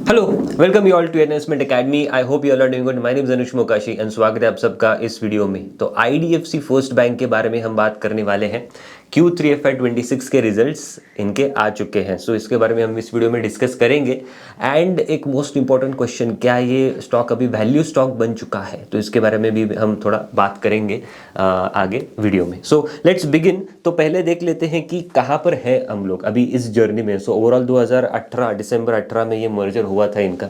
Hello, welcome you all to investment academy. I hope you all are doing good. My name is Anush Mokashi and स्वागत है आप सबका इस video में। तो आईडीएफसी फर्स्ट बैंक के बारे में हम बात करने वाले हैं। Q3 FY26 के रिजल्ट्स इनके आ चुके हैं, सो इसके बारे में हम इस वीडियो में डिस्कस करेंगे। एंड एक मोस्ट इंपॉर्टेंट क्वेश्चन, क्या ये स्टॉक अभी वैल्यू स्टॉक बन चुका है, तो इसके बारे में भी हम थोड़ा बात करेंगे आगे वीडियो में। So let's begin. तो पहले देख लेते हैं कि कहाँ पर है हम लोग अभी इस जर्नी में। सो ओवरऑल 2018 दिसंबर 18 में ये मर्जर हुआ था इनका,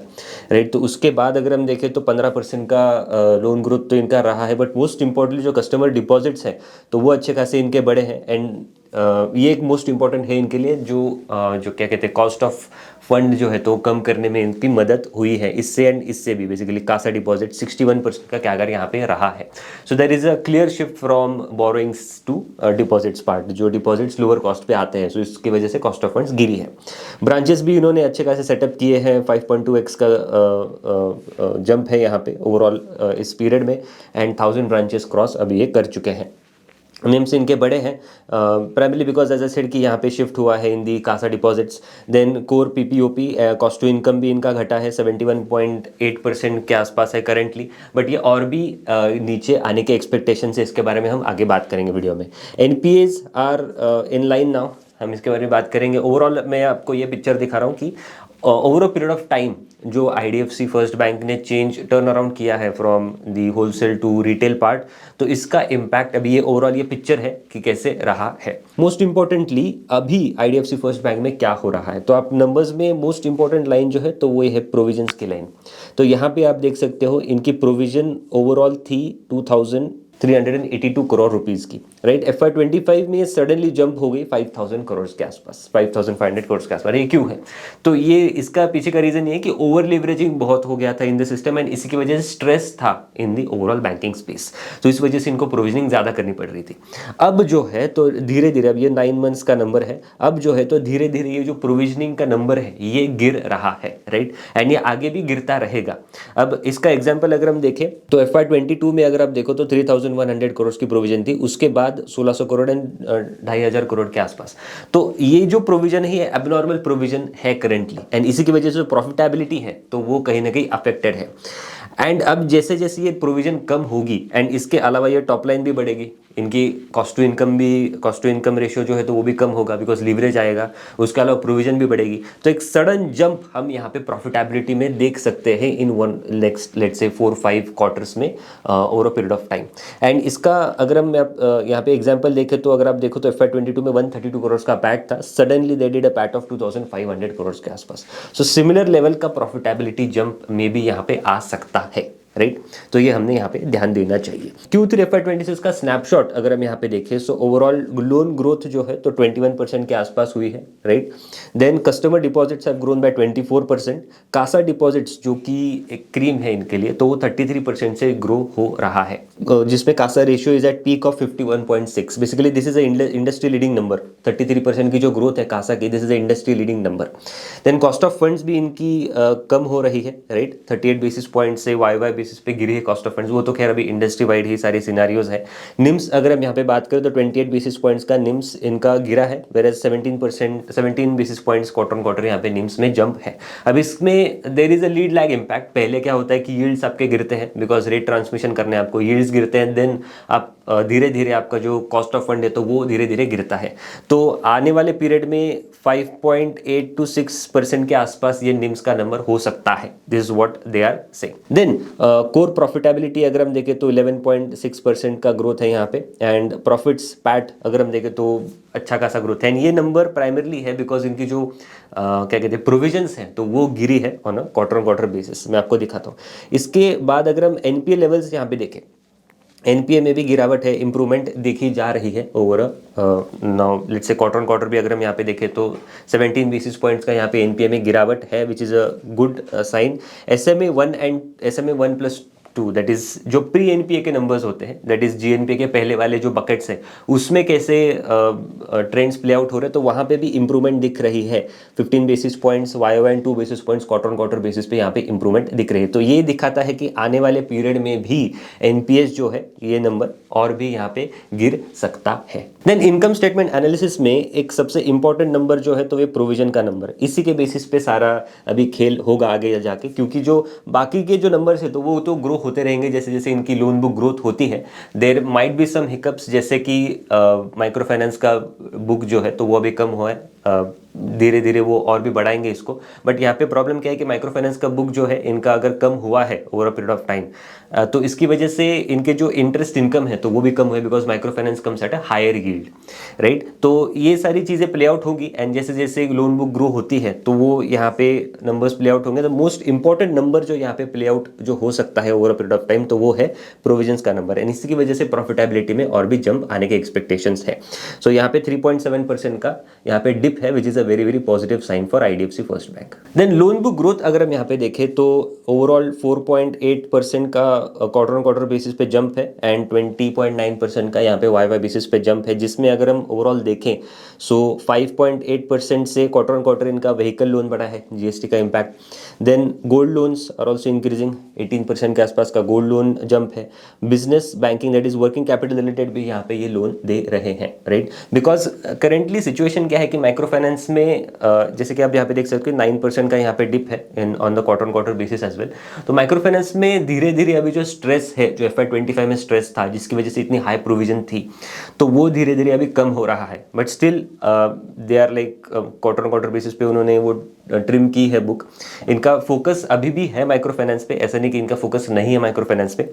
राइट। तो उसके बाद अगर हम देखें तो 15% का लोन ग्रोथ तो इनका रहा है, बट मोस्ट इंपॉर्टेंटली जो कस्टमर डिपॉजिट्स हैं तो वो अच्छे खासे इनके बड़े हैं। एंड ये एक मोस्ट इंपॉर्टेंट है इनके लिए, जो क्या कहते हैं, कॉस्ट ऑफ फंड जो है तो कम करने में इनकी मदद हुई है इससे एंड इससे भी। बेसिकली कासा डिपॉजिट 61% का कैगर यहाँ पे रहा है। So there is a clear shift from borrowings to deposits part, जो डिपॉजिट्स लोअर कॉस्ट पे आते हैं, सो इसकी वजह से कॉस्ट ऑफ फंड्स गिरी है। ब्रांचेस भी इन्होंने अच्छे खासे सेटअप किए हैं, 5.2x का जंप है यहाँ पे ओवरऑल इस पीरियड में। एंड 1000 ब्रांचेस क्रॉस अभी ये कर चुके हैं। निम्स इनके बड़े हैं primarily because as I said कि यहाँ पे शिफ्ट हुआ है in the CASA deposits. Then core PPOP cost to income भी इनका घटा है, 71.8% के आसपास है करेंटली, बट ये और भी नीचे आने के एक्सपेक्टेशन है। इसके बारे में हम आगे बात करेंगे वीडियो में। NPAs are in line now, हम इसके बारे में बात करेंगे। ओवरऑल मैं आपको ये पिक्चर दिखा रहा हूँ कि over a period of time जो आईडीएफसी फर्स्ट बैंक ने टर्न अराउंड किया है from the wholesale to retail part, तो इसका इम्पैक्ट अभी ये ओवरऑल ये पिक्चर है कि कैसे रहा है। मोस्ट इंपॉर्टेंटली अभी आईडीएफसी फर्स्ट बैंक में क्या हो रहा है, तो आप नंबर्स में मोस्ट इंपॉर्टेंट लाइन जो है तो वो है प्रोविजंस की लाइन। तो यहाँ पे आप देख सकते हो इनकी प्रोविजन ओवरऑल थी 2382 करोड़ रुपीस की, राइट। FY25 में ये सडनली जंप हो गई 5000 करोड़ के आसपास, 5500 करोड़ के आसपास। ये क्यों है? तो ये इसका पीछे का रीजन ये है कि ओवर लिवरेजिंग बहुत हो गया था इन द सिस्टम, एंड इसी की वजह से स्ट्रेस था in the overall banking space, तो इस वजह से इनको प्रोविजनिंग ज्यादा करनी पड़ रही थी। अब जो है तो धीरे धीरे, अब ये 9 मंथ्स का नंबर है, अब जो है तो धीरे धीरे ये जो प्रोविजनिंग का नंबर है ये गिर रहा है, राइट। एंड ये आगे भी गिरता रहेगा। अब इसका एग्जाम्पल अगर हम देखें तो FY22 में अगर आप देखो तो 3100 करोड़ की प्रोविजन थी, उसके बाद 1600 करोड़ एंड 2500 करोड़ के आसपास। तो ये जो प्रोविजन है ये एबनॉर्मल प्रोविजन है करेंटली, एंड इसी की वजह से जो प्रॉफिटेबिलिटी है तो वो कहीं ना कहीं अफेक्टेड है। एंड अब जैसे जैसे ये प्रोविजन कम होगी एंड इसके अलावा ये टॉप लाइन भी बढ़ेगी, इनकी कॉस्ट टू इनकम रेशियो जो है तो वो भी कम होगा बिकॉज लीवरेज आएगा, उसके अलावा प्रोविजन भी बढ़ेगी, तो एक सडन जंप हम यहाँ पे प्रॉफिटेबिलिटी में देख सकते हैं in one next let's say 4-5 quarters में over a period of time. And इसका अगर हम यहाँ पे एग्जांपल देखें तो अगर आप देखो तो FY22 में 132 करोड़ का पैट था, suddenly they did a PAT of 2500 crore के आसपास। सो सिमिलर लेवल का प्रॉफिटेबिलिटी जंप में भी यहाँ पे आ सकता है, राइट। तो ये हमने यहाँ पे ध्यान देना चाहिए। Q3 FY26 का स्नैपशॉट अगर हम यहाँ पे देखें, सो ओवरऑल लोन ग्रोथ जो है तो 21% के आसपास हुई है, right. Then customer deposits have grown by 24%। CASA deposits जो कि एक क्रीम है इनके लिए, तो वो 33% से ग्रो हो रहा है, जिसमें CASA ratio is at peak of 51.6। Basically this is a industry leading number. 33% की जो ग्रोथ है कासा की, this is a industry leading number. Then cost of funds भी इनकी कम हो रही है, राइट। 38 बेसिस पॉइंट से वाई बेसिस पे गिरी है कॉस्ट ऑफ फंड्स, वो तो खैर अभी इंडस्ट्री वाइड ही सारे सिनारियोज है। निम्स अगर हम यहाँ पे बात करें तो 28 बेसिस पॉइंट्स का निम्स इनका गिरा है, whereas 17 basis points quarter on quarter यहाँ पे निम्स में जंप है। अब इसमें there is a lead lag impact. पहले क्या होता है कि यील्ड्स आपके गिरते हैं बिकॉज रेट ट्रांसमिशन करने आपको यील्ड्स गिरते हैं, देन आप धीरे धीरे आपका जो कॉस्ट ऑफ फंड है तो वो धीरे धीरे गिरता है। तो आने वाले पीरियड में 5.8 to 6% के आसपास ये निम्स का नंबर हो सकता है, this is what they are saying. Then core profitability अगर हम देखें तो 11.6% का ग्रोथ है यहाँ पे, एंड प्रॉफिट्स पैट अगर हम देखें तो अच्छा खासा ग्रोथ है। एंड ये नंबर प्राइमरली है बिकॉज इनकी जो क्या कहते हैं प्रोविजंस हैं तो वो गिरी है on a quarter on quarter basis. मैं आपको दिखाता हूँ। इसके बाद अगर हम एनपीए लेवल्स यहाँ पे देखें, एनपीए में भी गिरावट है, इंप्रूवमेंट देखी जा रही है over now let's say quarter on quarter भी अगर हम यहाँ पे देखें तो 17 बेसिस पॉइंट्स का यहाँ पे एनपीए में गिरावट है, which is a good sign. SMA 1 and SMA 1+2 two that is जो प्री एनपीए के नंबर्स होते हैं, दैट इज जीएनपीए के पहले वाले जो बकेट्स हैं उसमें कैसे ट्रेंड्स प्ले आउट हो रहे हैं, तो वहाँ पे भी इंप्रूवमेंट दिख रही है। 15 basis points Y and 2 basis points quarter on quarter basis पे यहाँ पे इंप्रूवमेंट दिख रही है। तो ये दिखाता है कि आने वाले पीरियड में भी एनपीएस जो है ये नंबर और भी यहाँ पे गिर सकता है। देन इनकम स्टेटमेंट एनालिसिस में एक सबसे इंपॉर्टेंट नंबर जो है तो ये प्रोविजन का नंबर, इसी के बेसिस पे सारा अभी खेल होगा आगे जाके, क्योंकि जो बाकी के जो नंबर्स है तो वो तो ग्रो होते रहेंगे जैसे जैसे इनकी लोन बुक ग्रोथ होती है। There might be some hiccups, जैसे कि माइक्रो फाइनेंस का बुक जो है तो वो अभी कम हुआ है, धीरे धीरे वो और भी बढ़ाएंगे इसको। बट यहाँ पे प्रॉब्लम क्या है कि माइक्रो फाइनेंस का बुक जो है इनका अगर कम हुआ है over a period of time, तो इसकी वजह से इनके जो इंटरेस्ट इनकम है तो वो भी कम हुए, because micro finance comes at a higher yield, right. तो ये सारी चीज़ें प्ले आउट होगी एंड जैसे जैसे लोन बुक ग्रो होती है तो वो यहाँ पे नंबर्स प्ले आउट होंगे। द मोस्ट इंपॉर्टेंट नंबर जो यहाँ पे प्ले आउट जो हो सकता है over a period of time तो वो है प्रोविजंस का नंबर, एंड इसी की वजह से प्रॉफिटेबिलिटी में और भी जंप आने के एक्सपेक्टेशंस है। सो यहाँ पे 3.7% का यहाँ पे डिप है, which is a very very positive sign for IDFC first bank. Then loan book growth अगर हम यहाँ पे देखें तो ओवरऑल 4.8% का क्वार्टर ऑन क्वार्टर बेसिस पे जंप है एंड 20.9% का यहाँ पे वाई बेसिस पे जंप है, जिसमें अगर हम ओवरऑल देखें सो 5.8% से क्वार्टर ऑन क्वार्टर इनका व्हीकल लोन बढ़ा है, जीएसटी का impact. Then gold loans are also increasing, 18% के आसपास का गोल्ड लोन जंप है। Business banking that is working capital related भी यहाँ पे ये लोन दे रहे हैं, राइट। बिकॉज करेंटली सिचुएशन क्या है कि माइक्रो फाइनेंस में जैसे कि आप यहाँ पे देख सकते हो 9% का यहाँ पे डिप है in on the quarter on quarter basis as well. तो माइक्रो फाइनेंस में धीरे धीरे अभी जो स्ट्रेस है, जो FY25 में स्ट्रेस था जिसकी वजह से इतनी हाई प्रोविजन थी, तो वो धीरे धीरे अभी कम हो रहा है। But still they are like quarter on quarter basis पे उन्होंने वो ट्रिम की है बुक। इनका फोकस अभी भी है माइक्रो फाइनेंस पे, ऐसा नहीं कि इनका फोकस नहीं है माइक्रो फाइनेंस पे,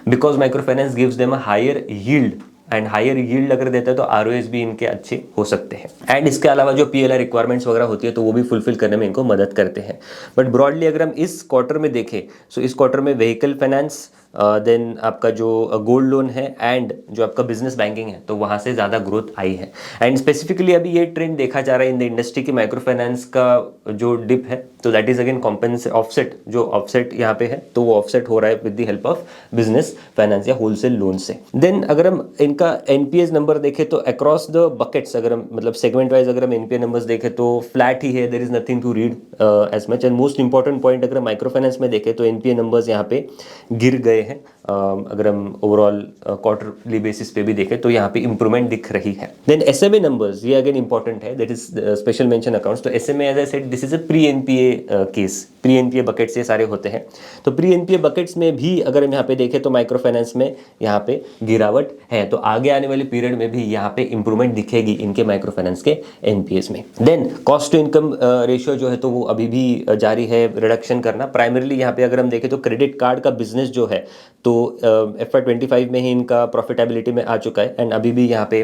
because micro finance gives them a higher yield, and higher yield अगर देता है तो आरओएस भी इनके अच्छे हो सकते हैं। एंड इसके अलावा जो पीएलआर रिक्वायरमेंट्स वगैरह होती है तो वो भी फुलफिल करने में इनको मदद करते हैं। बट ब्रॉडली अगर हम इस क्वार्टर में देखें सो इस क्वार्टर में व्हीकल फाइनेंस, देन आपका जो गोल्ड लोन है एंड जो आपका बिजनेस बैंकिंग है तो वहाँ से ज़्यादा ग्रोथ आई है। एंड स्पेसिफिकली अभी ये ट्रेंड देखा जा रहा है इन द इंडस्ट्री की माइक्रो फाइनेंस का जो डिप है तो दैट इज अगेन कॉम्पेंस ऑफसेट, जो ऑफसेट यहाँ पे है तो वो ऑफसेट हो रहा है with the help of business finance या होलसेल लोन से। देन अगर हम इनका एनपीएस नंबर देखें तो अक्रॉस द बकेट्स, अगर हम मतलब सेगमेंट वाइज अगर हम एनपीए नंबर्स देखें तो फ्लैट ही है, there is nothing to read as much. And most important point अगर माइक्रो फाइनेंस में देखें तो एनपीए नंबर्स यहाँ पे गिर गए हैं। अगर हम ओवरऑल क्वार्टरली बेसिस पे भी देखें तो यहाँ पे इंप्रूवमेंट दिख रही है। देन एसएमए नंबर्स, ये अगेन इंपॉर्टेंट है, that is special mention accounts. तो SMA as I said this is a pre NPA case, pre NPA buckets ये सारे होते हैं। तो प्री एनपीए बकेट्स में भी अगर हम यहाँ पे देखें तो माइक्रो फाइनेंस में यहाँ पे गिरावट है, तो आगे आने वाले पीरियड में भी यहाँ पे इंप्रूवमेंट दिखेगी इनके माइक्रो फाइनेंस के एनपीएस में। Then cost to income ratio जो है तो वो अभी भी जारी है रिडक्शन करना। प्राइमरली यहाँ पे अगर हम देखें तो क्रेडिट कार्ड का बिजनेस जो है तो FY25 में ही इनका प्रॉफिटेबिलिटी में आ चुका है एंड अभी भी यहाँ पे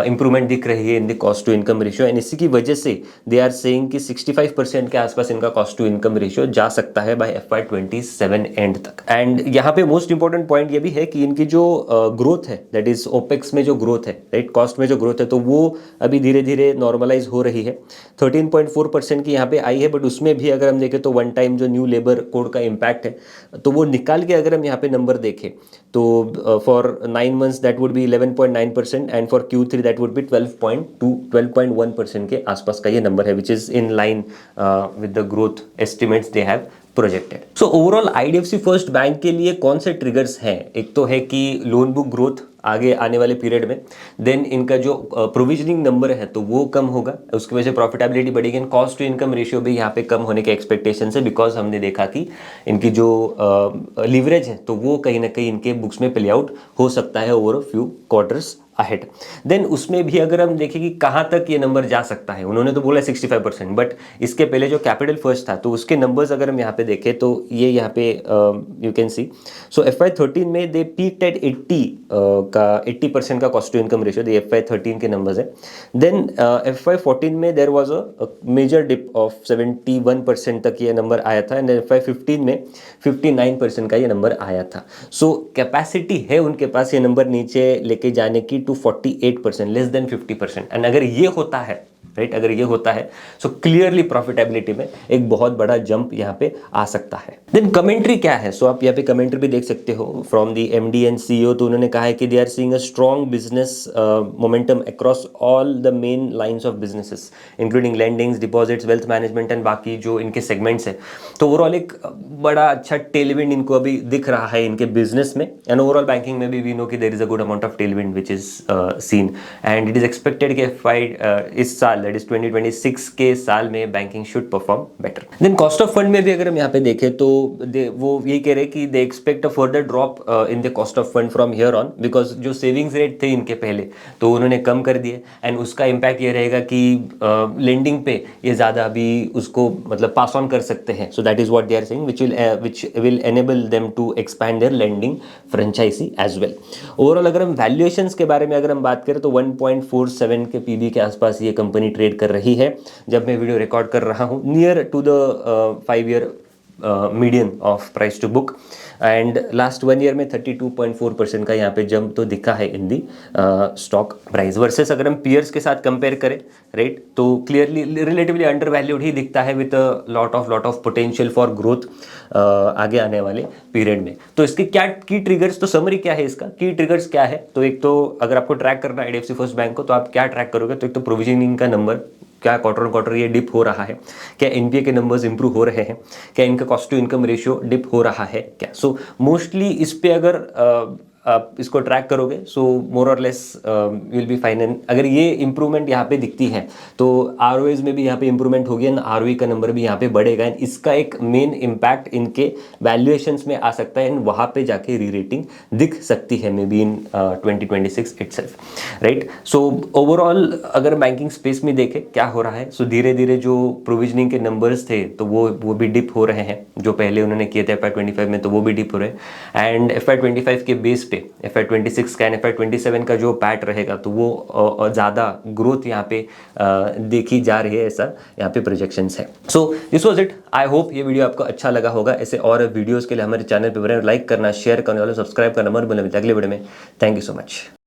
इंप्रूवमेंट दिख रही है in the cost to income ratio. And इसी की वजह से दे आर सेइंग कि 65% के आसपास इनका कॉस्ट टू इनकम रेशियो जा सकता है बाय FY27 एंड तक। एंड यहाँ पे मोस्ट इंपॉर्टेंट पॉइंट ये भी है कि इनकी जो ग्रोथ है, दैट इज ओपेक्स में जो ग्रोथ है, राइट, कॉस्ट में जो ग्रोथ है तो वो अभी धीरे धीरे नॉर्मलाइज हो रही है। 13.4% की यहाँ पे आई है, बट उसमें भी अगर हम देखें तो वन टाइम जो न्यू लेबर कोड का इम्पैक्ट है तो वो निकाल के अगर हम यहाँ पे नंबर देखें तो for 9 months that would be 11.9% and for Q3 that would be 12.1% के आसपास का ये नंबर है, which is in line with the growth estimates they have projected. So overall IDFC first bank के लिए कौन से ट्रिगर्स हैं? एक तो है कि लोन बुक ग्रोथ आगे आने वाले पीरियड में, देन इनका जो प्रोविजनिंग नंबर है तो वो कम होगा, उसकी वजह से प्रॉफिटेबिलिटी बढ़ेगी। And cost to income ratio भी यहाँ पे कम होने के एक्सपेक्टेशन है, बिकॉज हमने देखा कि इनकी जो लीवरेज है तो वो कहीं ना कहीं इनके बुक्स में प्ले आउट हो सकता है over a few quarters ahead. Then उसमें भी अगर हम देखें कि कहाँ तक ये नंबर जा सकता है, उन्होंने तो बोला 65%, बट इसके पहले जो कैपिटल फर्स्ट था तो उसके नंबर्स अगर हम यहाँ पे देखें तो ये यहाँ पे you can see. So FY13 में दे पीक्ड एट 80% का कॉस्ट टू इनकम रेशियो, ये FY13 के नंबर्स है। देन FY14 में there was a major dip of 71% तक ये नंबर आया था, एंड FY15 में 59% का ये नंबर आया था। सो कैपेसिटी है उनके पास ये नंबर नीचे लेके जाने की टू 48%, लेस देन 50%। एंड अगर ये होता है, राइट। अगर ये होता है सो क्लियरली प्रॉफिटेबिलिटी में एक बहुत बड़ा जंप यहाँ पे आ सकता है। देन कमेंट्री क्या है, सो आप यहाँ पे कमेंट्री भी देख सकते हो from the MD and CEO. तो उन्होंने कहा है कि they are seeing a strong business momentum across all the main lines of businesses including lendings, deposits, wealth management and बाकी जो इनके सेगमेंट्स हैं। तो ओवरऑल एक बड़ा अच्छा टेलविंड इनको अभी दिख रहा है इनके बिजनेस में। एंड ओवरऑल बैंकिंग में भी वी नो कि there is a good amount of tailwind which is seen and it is expected कि इस साल दैट इज 2026 के साल में banking should perform better. Then cost of fund में भी अगर हम यहाँ पे देखें तो वो यही कह रहे हैं कि they expect a further drop in the cost of fund from here on, because जो सेविंग्स रेट थे इनके पहले तो उन्होंने कम कर दिए एंड उसका इम्पैक्ट ये रहेगा कि लेंडिंग पे ये ज़्यादा अभी उसको मतलब पास ऑन कर सकते हैं। So that is what they are saying which will enable them to expand their lending franchisee as well. Overall अगर हम वैल्यूएशंस के बारे में अगर हम बात करें तो 1.47 के पीबी के आसपास ये कंपनी ट्रेड कर रही है जब मैं वीडियो रिकॉर्ड कर रहा हूँ, near to the 5-year median of price to book and last 1 year में 32.4% का यहाँ पे जंप तो दिखा है in the stock price versus अगर हम पीयर्स के साथ कंपेयर करें राइट तो क्लियरली रिलेटिवली अंडर वैल्यूड ही दिखता है with lot of potential for growth आगे आने वाले पीरियड में। तो इसके क्या की ट्रिगर्स, तो समरी क्या है इसका, की ट्रिगर्स क्या है, तो एक तो अगर आपको ट्रैक करना है IDFC फर्स्ट बैंक को तो आप क्या ट्रैक करोगे, तो एक तो प्रोविजनिंग का नंबर क्या क्वार्टर ऑन क्वार्टर ये डिप हो रहा है, क्या एनपीए के नंबर्स इंप्रूव हो रहे हैं, क्या इनका cost to income ratio dip हो रहा है क्या। सो मोस्टली इस पे अगर आप इसको ट्रैक करोगे सो मोर और less will be fine. And अगर ये इंप्रूवमेंट यहाँ पे दिखती है तो आरओएज में भी यहाँ पे इंप्रूवमेंट होगी एंड आरओई का नंबर भी यहाँ पे बढ़ेगा एंड इसका एक मेन इम्पैक्ट इनके वैल्यूएशंस में आ सकता है एंड वहाँ पे जाके री रेटिंग दिख सकती है may be in 2026 itself right. So overall अगर बैंकिंग स्पेस में देखें क्या हो रहा है, सो धीरे धीरे जो प्रोविजनिंग के नंबर्स थे तो वो भी डिप हो रहे हैं, जो पहले उन्होंने किए थे FY25 में तो वो भी डिप हो रहे हैं एंड FY25 के बेस पे FY26 का एंड FY27 का जो पैट रहेगा तो वो ज़्यादा ग्रोथ यहाँ पे देखी जा रही है, ऐसा यहाँ पे प्रोजेक्शंस है। So this was it. I hope ये वीडियो आपको अच्छा लगा होगा। ऐसे और वीडियोस के लिए हमारे चैनल पे बने लाइक करना, शेयर करने वाले, सब्सक्राइब करना मत भूलना। अगले वीडियो में थैंक यू सो मच।